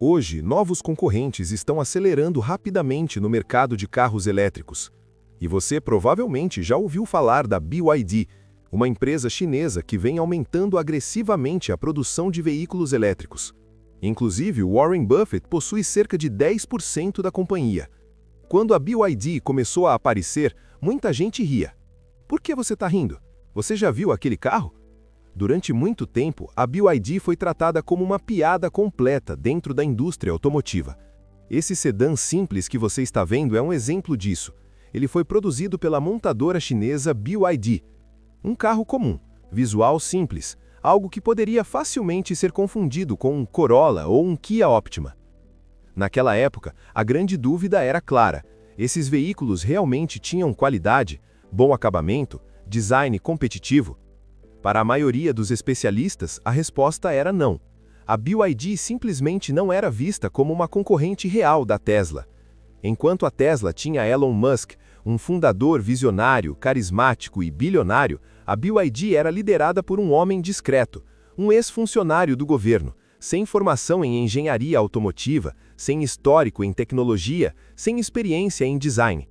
Hoje, novos concorrentes estão acelerando rapidamente no mercado de carros elétricos. E você provavelmente já ouviu falar da BYD, uma empresa chinesa que vem aumentando agressivamente a produção de veículos elétricos. Inclusive, Warren Buffett possui cerca de 10% da companhia. Quando a BYD começou a aparecer, muita gente ria. Por que você está rindo? Você já viu aquele carro? Durante muito tempo, a BYD foi tratada como uma piada completa dentro da indústria automotiva. Esse sedã simples que você está vendo é um exemplo disso. Ele foi produzido pela montadora chinesa BYD. Um carro comum, visual simples, algo que poderia facilmente ser confundido com um Corolla ou um Kia Optima. Naquela época, a grande dúvida era clara: esses veículos realmente tinham qualidade, bom acabamento, design competitivo? Para a maioria dos especialistas, a resposta era não. A BYD simplesmente não era vista como uma concorrente real da Tesla. Enquanto a Tesla tinha Elon Musk, um fundador visionário, carismático e bilionário, a BYD era liderada por um homem discreto, um ex-funcionário do governo, sem formação em engenharia automotiva, sem histórico em tecnologia, sem experiência em design.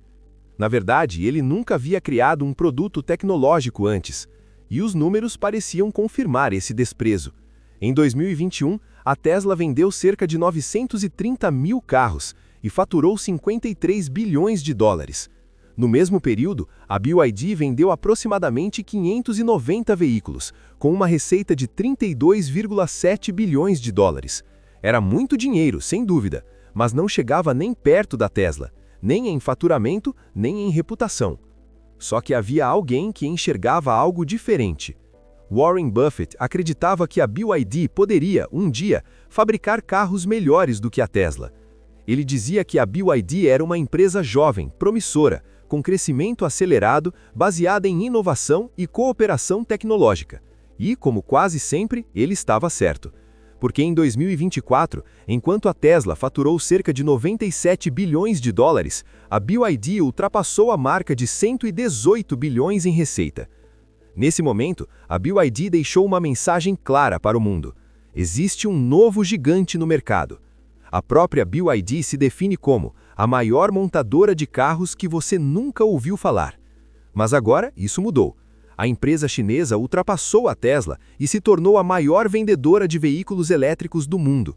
Na verdade, ele nunca havia criado um produto tecnológico antes. E os números pareciam confirmar esse desprezo. Em 2021, a Tesla vendeu cerca de 930 mil carros e faturou 53 bilhões de dólares. No mesmo período, a BYD vendeu aproximadamente 590 veículos, com uma receita de 32,7 bilhões de dólares. Era muito dinheiro, sem dúvida, mas não chegava nem perto da Tesla, nem em faturamento, nem em reputação. Só que havia alguém que enxergava algo diferente. Warren Buffett acreditava que a BYD poderia, um dia, fabricar carros melhores do que a Tesla. Ele dizia que a BYD era uma empresa jovem, promissora, com crescimento acelerado, baseada em inovação e cooperação tecnológica. E, como quase sempre, ele estava certo. Porque em 2024, enquanto a Tesla faturou cerca de 97 bilhões de dólares, a BYD ultrapassou a marca de 118 bilhões em receita. Nesse momento, a BYD deixou uma mensagem clara para o mundo: existe um novo gigante no mercado. A própria BYD se define como a maior montadora de carros que você nunca ouviu falar. Mas agora isso mudou. A empresa chinesa ultrapassou a Tesla e se tornou a maior vendedora de veículos elétricos do mundo.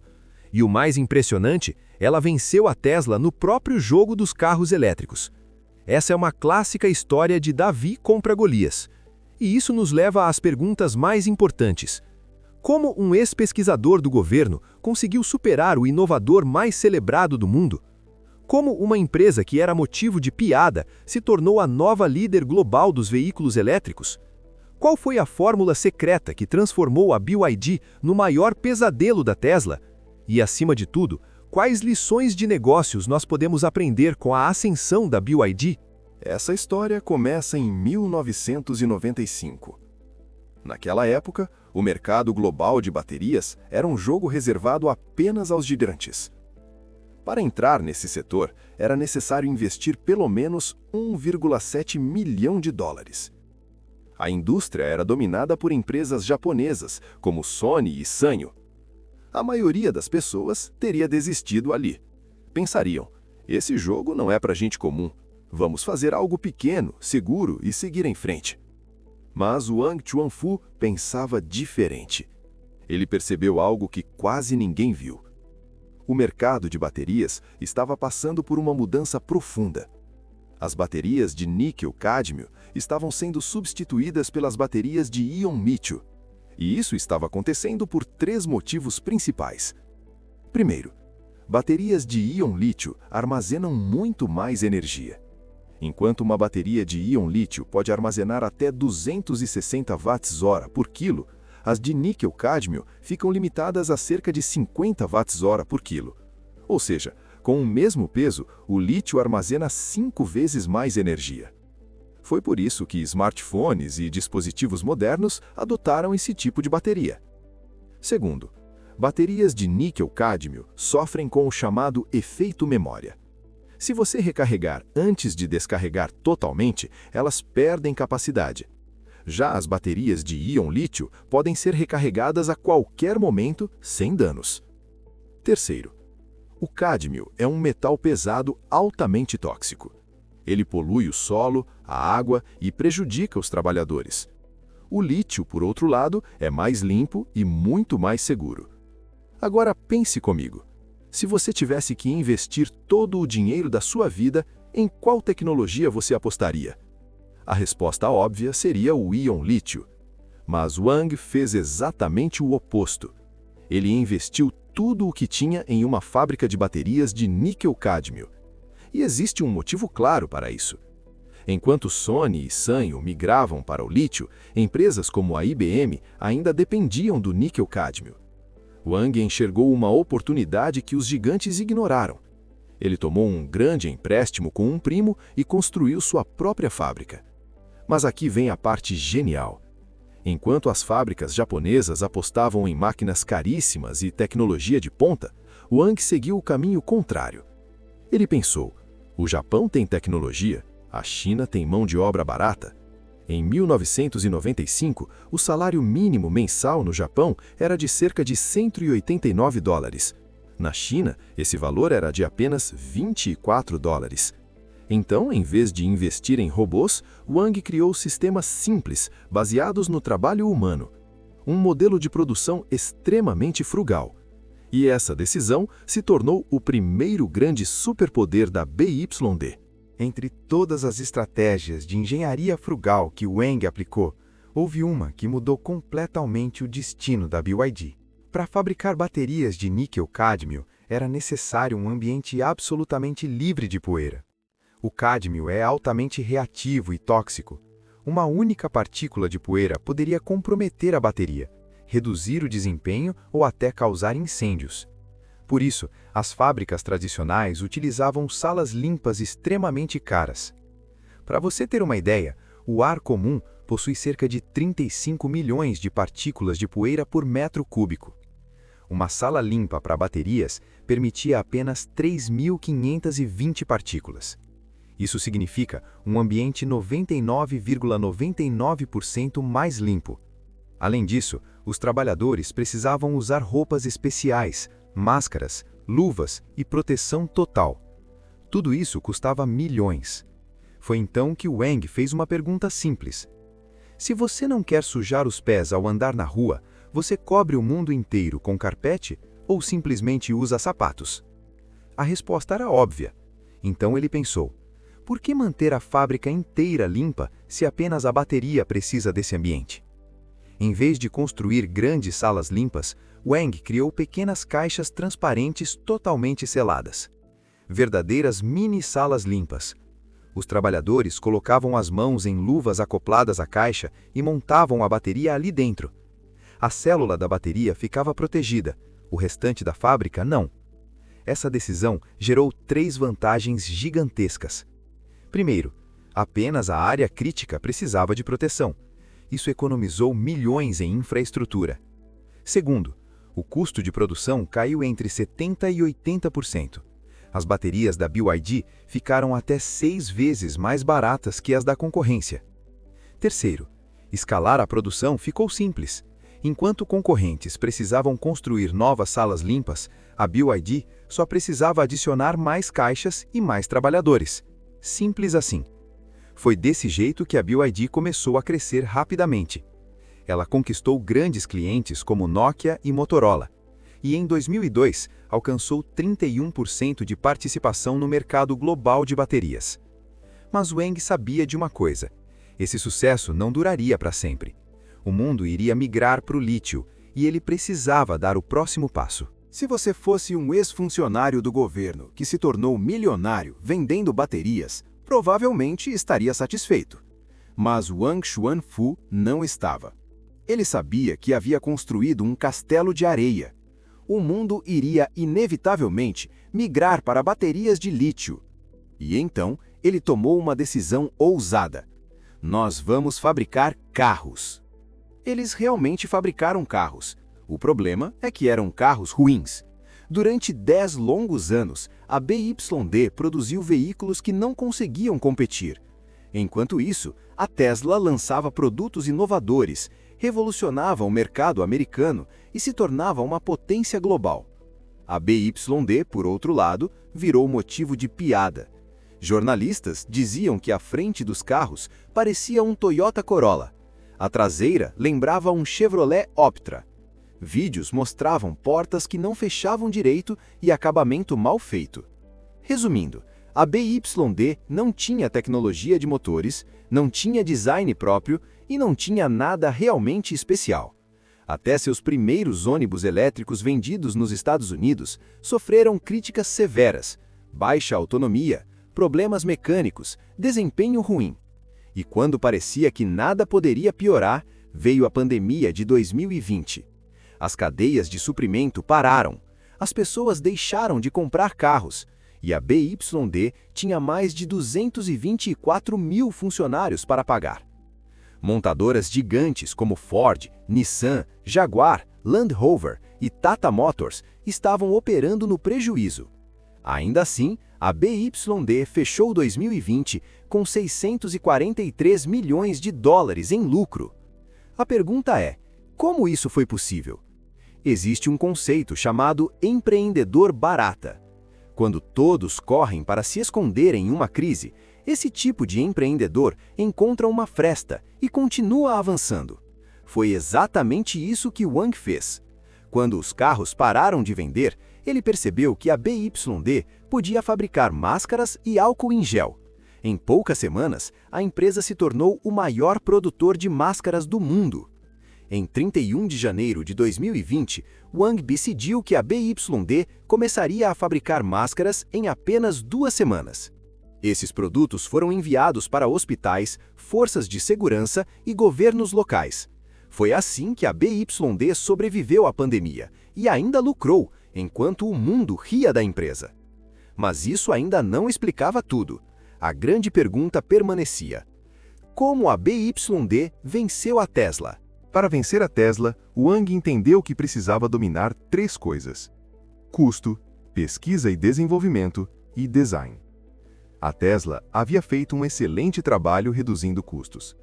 E o mais impressionante, ela venceu a Tesla no próprio jogo dos carros elétricos. Essa é uma clássica história de Davi contra Golias. E isso nos leva às perguntas mais importantes. Como um ex-pesquisador do governo conseguiu superar o inovador mais celebrado do mundo? Como uma empresa que era motivo de piada se tornou a nova líder global dos veículos elétricos? Qual foi a fórmula secreta que transformou a BYD no maior pesadelo da Tesla? E, acima de tudo, quais lições de negócios nós podemos aprender com a ascensão da BYD? Essa história começa em 1995. Naquela época, o mercado global de baterias era um jogo reservado apenas aos gigantes. Para entrar nesse setor, era necessário investir pelo menos 1,7 milhão de dólares. A indústria era dominada por empresas japonesas, como Sony e Sanyo. A maioria das pessoas teria desistido ali. Pensariam: esse jogo não é para gente comum. Vamos fazer algo pequeno, seguro e seguir em frente. Mas o Wang Chuanfu pensava diferente. Ele percebeu algo que quase ninguém viu. O mercado de baterias estava passando por uma mudança profunda. As baterias de níquel-cádmio estavam sendo substituídas pelas baterias de íon-lítio. E isso estava acontecendo por 3 motivos principais. Primeiro, baterias de íon-lítio armazenam muito mais energia. Enquanto uma bateria de íon-lítio pode armazenar até 260 watts-hora por quilo, as de níquel-cádmio ficam limitadas a cerca de 50 watts-hora por quilo. Ou seja, com o mesmo peso, o lítio armazena 5 vezes mais energia. Foi por isso que smartphones e dispositivos modernos adotaram esse tipo de bateria. Segundo, baterias de níquel-cádmio sofrem com o chamado efeito memória. Se você recarregar antes de descarregar totalmente, elas perdem capacidade. Já as baterias de íon-lítio podem ser recarregadas a qualquer momento sem danos. Terceiro, O cádmio é um metal pesado altamente tóxico. Ele polui o solo, a água e prejudica os trabalhadores. O lítio, por outro lado, é mais limpo e muito mais seguro. Agora pense comigo. Se você tivesse que investir todo o dinheiro da sua vida, em qual tecnologia você apostaria? A resposta óbvia seria o íon lítio. Mas Wang fez exatamente o oposto. Ele investiu tudo o que tinha em uma fábrica de baterias de níquel-cádmio. E existe um motivo claro para isso. Enquanto Sony e Sanyo migravam para o lítio, empresas como a IBM ainda dependiam do níquel-cádmio. Wang enxergou uma oportunidade que os gigantes ignoraram. Ele tomou um grande empréstimo com um primo e construiu sua própria fábrica. Mas aqui vem a parte genial. Enquanto as fábricas japonesas apostavam em máquinas caríssimas e tecnologia de ponta, Wang seguiu o caminho contrário. Ele pensou: o Japão tem tecnologia, a China tem mão de obra barata. Em 1995, o salário mínimo mensal no Japão era de cerca de $189. Na China, esse valor era de apenas $24. Então, em vez de investir em robôs, Wang criou sistemas simples, baseados no trabalho humano. Um modelo de produção extremamente frugal. E essa decisão se tornou o primeiro grande superpoder da BYD. Entre todas as estratégias de engenharia frugal que Wang aplicou, houve uma que mudou completamente o destino da BYD. Para fabricar baterias de níquel-cádmio, era necessário um ambiente absolutamente livre de poeira. O cádmio é altamente reativo e tóxico. Uma única partícula de poeira poderia comprometer a bateria, reduzir o desempenho ou até causar incêndios. Por isso, as fábricas tradicionais utilizavam salas limpas extremamente caras. Para você ter uma ideia, o ar comum possui cerca de 35 milhões de partículas de poeira por metro cúbico. Uma sala limpa para baterias permitia apenas 3.520 partículas. Isso significa um ambiente 99,99% mais limpo. Além disso, os trabalhadores precisavam usar roupas especiais, máscaras, luvas e proteção total. Tudo isso custava milhões. Foi então que Wang fez uma pergunta simples. Se você não quer sujar os pés ao andar na rua, você cobre o mundo inteiro com carpete ou simplesmente usa sapatos? A resposta era óbvia. Então ele pensou: por que manter a fábrica inteira limpa se apenas a bateria precisa desse ambiente? Em vez de construir grandes salas limpas, Wang criou pequenas caixas transparentes totalmente seladas. Verdadeiras mini-salas limpas. Os trabalhadores colocavam as mãos em luvas acopladas à caixa e montavam a bateria ali dentro. A célula da bateria ficava protegida, o restante da fábrica não. Essa decisão gerou 3 vantagens gigantescas. Primeiro, apenas a área crítica precisava de proteção. Isso economizou milhões em infraestrutura. Segundo, o custo de produção caiu entre 70% e 80%. As baterias da BYD ficaram até 6 vezes mais baratas que as da concorrência. Terceiro, escalar a produção ficou simples. Enquanto concorrentes precisavam construir novas salas limpas, a BYD só precisava adicionar mais caixas e mais trabalhadores. Simples assim. Foi desse jeito que a BYD começou a crescer rapidamente. Ela conquistou grandes clientes como Nokia e Motorola. E em 2002, alcançou 31% de participação no mercado global de baterias. Mas Wang sabia de uma coisa: esse sucesso não duraria para sempre. O mundo iria migrar para o lítio e ele precisava dar o próximo passo. Se você fosse um ex-funcionário do governo que se tornou milionário vendendo baterias, provavelmente estaria satisfeito. Mas Wang Xuanfu não estava. Ele sabia que havia construído um castelo de areia. O mundo iria inevitavelmente migrar para baterias de lítio. E então ele tomou uma decisão ousada. Nós vamos fabricar carros. Eles realmente fabricaram carros. O problema é que eram carros ruins. Durante 10 longos anos, a BYD produziu veículos que não conseguiam competir. Enquanto isso, a Tesla lançava produtos inovadores, revolucionava o mercado americano e se tornava uma potência global. A BYD, por outro lado, virou motivo de piada. Jornalistas diziam que a frente dos carros parecia um Toyota Corolla. A traseira lembrava um Chevrolet Optra. Vídeos mostravam portas que não fechavam direito e acabamento mal feito. Resumindo, a BYD não tinha tecnologia de motores, não tinha design próprio e não tinha nada realmente especial. Até seus primeiros ônibus elétricos vendidos nos Estados Unidos sofreram críticas severas: baixa autonomia, problemas mecânicos, desempenho ruim. E quando parecia que nada poderia piorar, veio a pandemia de 2020. As cadeias de suprimento pararam, as pessoas deixaram de comprar carros, e a BYD tinha mais de 224 mil funcionários para pagar. Montadoras gigantes como Ford, Nissan, Jaguar, Land Rover e Tata Motors estavam operando no prejuízo. Ainda assim, a BYD fechou 2020 com 643 milhões de dólares em lucro. A pergunta é: como isso foi possível? Existe um conceito chamado empreendedor barata. Quando todos correm para se esconder em uma crise, esse tipo de empreendedor encontra uma fresta e continua avançando. Foi exatamente isso que Wang fez. Quando os carros pararam de vender, ele percebeu que a BYD podia fabricar máscaras e álcool em gel. Em poucas semanas, a empresa se tornou o maior produtor de máscaras do mundo. Em 31 de janeiro de 2020, Wang decidiu que a BYD começaria a fabricar máscaras em apenas 2 semanas. Esses produtos foram enviados para hospitais, forças de segurança e governos locais. Foi assim que a BYD sobreviveu à pandemia e ainda lucrou, enquanto o mundo ria da empresa. Mas isso ainda não explicava tudo. A grande pergunta permanecia: como a BYD venceu a Tesla? Para vencer a Tesla, Wang entendeu que precisava dominar 3 coisas: custo, pesquisa e desenvolvimento e design. A Tesla havia feito um excelente trabalho reduzindo custos.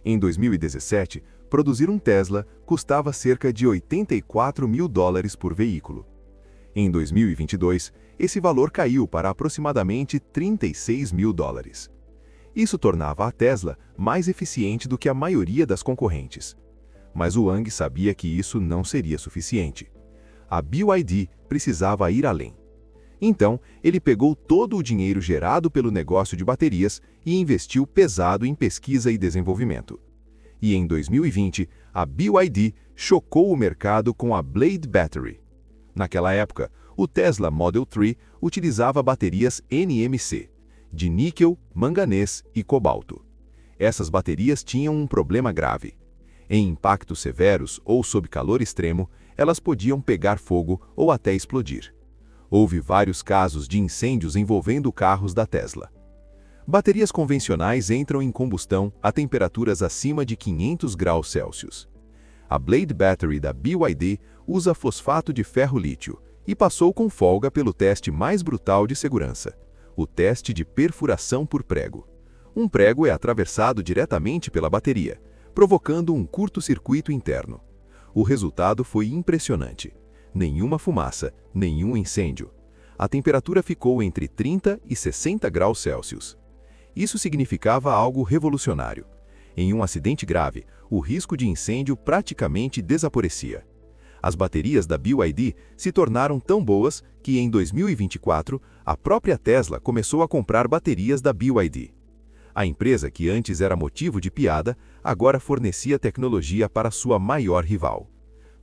Em 2017, produzir um Tesla custava cerca de $84 mil por veículo. Em 2022, esse valor caiu para aproximadamente $36 mil. Isso tornava a Tesla mais eficiente do que a maioria das concorrentes. Mas o Wang sabia que isso não seria suficiente. A BYD precisava ir além. Então, ele pegou todo o dinheiro gerado pelo negócio de baterias e investiu pesado em pesquisa e desenvolvimento. E em 2020, a BYD chocou o mercado com a Blade Battery. Naquela época, o Tesla Model 3 utilizava baterias NMC, de níquel, manganês e cobalto. Essas baterias tinham um problema grave. Em impactos severos ou sob calor extremo, elas podiam pegar fogo ou até explodir. Houve vários casos de incêndios envolvendo carros da Tesla. Baterias convencionais entram em combustão a temperaturas acima de 500 graus Celsius. A Blade Battery da BYD usa fosfato de ferro-lítio e passou com folga pelo teste mais brutal de segurança, o teste de perfuração por prego. Um prego é atravessado diretamente pela bateria, provocando um curto-circuito interno. O resultado foi impressionante. Nenhuma fumaça, nenhum incêndio. A temperatura ficou entre 30 e 60 graus Celsius. Isso significava algo revolucionário. Em um acidente grave, o risco de incêndio praticamente desaparecia. As baterias da BYD se tornaram tão boas que, em 2024, a própria Tesla começou a comprar baterias da BYD. A empresa, que antes era motivo de piada, agora fornecia tecnologia para sua maior rival.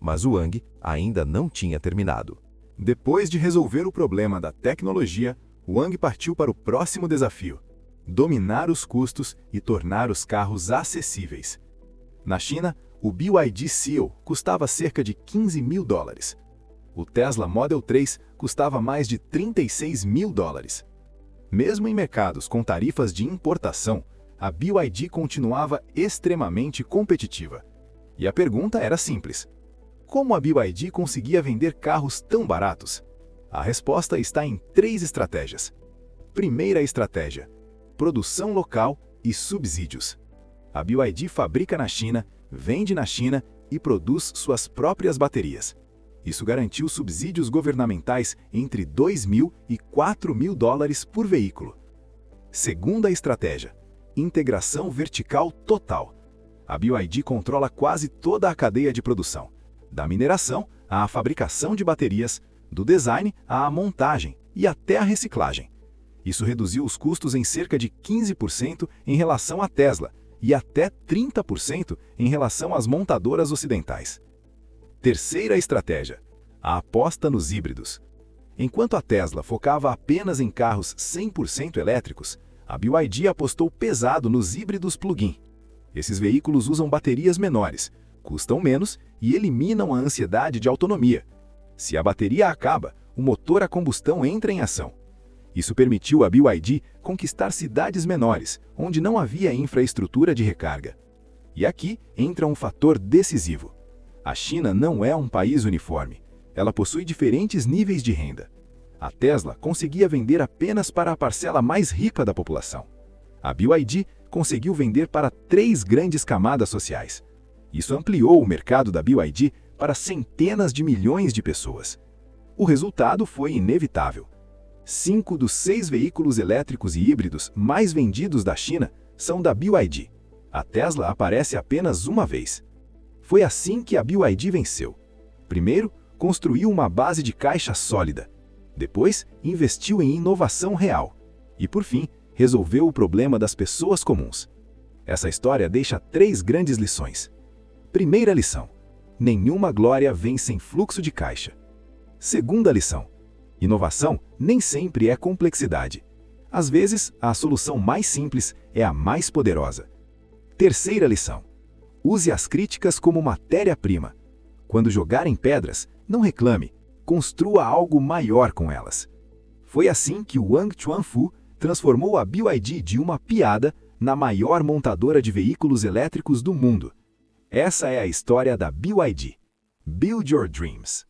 Mas o Wang ainda não tinha terminado. Depois de resolver o problema da tecnologia, Wang partiu para o próximo desafio: dominar os custos e tornar os carros acessíveis. Na China, o BYD Seal custava cerca de $15 mil. O Tesla Model 3 custava mais de $36 mil. Mesmo em mercados com tarifas de importação, a BYD continuava extremamente competitiva. E a pergunta era simples: como a BYD conseguia vender carros tão baratos? A resposta está em 3 estratégias. Primeira estratégia: produção local e subsídios. A BYD fabrica na China, vende na China e produz suas próprias baterias. Isso garantiu subsídios governamentais entre $2.000 e $4.000 por veículo. Segunda estratégia: integração vertical total. A BYD controla quase toda a cadeia de produção, da mineração à fabricação de baterias, do design à montagem e até a reciclagem. Isso reduziu os custos em cerca de 15% em relação à Tesla e até 30% em relação às montadoras ocidentais. Terceira estratégia: a aposta nos híbridos. Enquanto a Tesla focava apenas em carros 100% elétricos, a BYD apostou pesado nos híbridos plug-in. Esses veículos usam baterias menores, custam menos e eliminam a ansiedade de autonomia. Se a bateria acaba, o motor a combustão entra em ação. Isso permitiu à BYD conquistar cidades menores, onde não havia infraestrutura de recarga. E aqui entra um fator decisivo. A China não é um país uniforme. Ela possui diferentes níveis de renda. A Tesla conseguia vender apenas para a parcela mais rica da população. A BYD conseguiu vender para 3 grandes camadas sociais. Isso ampliou o mercado da BYD para centenas de milhões de pessoas. O resultado foi inevitável. 5 dos 6 veículos elétricos e híbridos mais vendidos da China são da BYD. A Tesla aparece apenas uma vez. Foi assim que a BYD venceu. Primeiro, construiu uma base de caixa sólida. Depois, investiu em inovação real. E, por fim, resolveu o problema das pessoas comuns. Essa história deixa 3 grandes lições. Primeira lição: nenhuma glória vem sem fluxo de caixa. Segunda lição: inovação nem sempre é complexidade. Às vezes, a solução mais simples é a mais poderosa. Terceira lição: use as críticas como matéria-prima. Quando jogarem pedras, não reclame, construa algo maior com elas. Foi assim que Wang Chuanfu transformou a BYD de uma piada na maior montadora de veículos elétricos do mundo. Essa é a história da BYD. Build Your Dreams.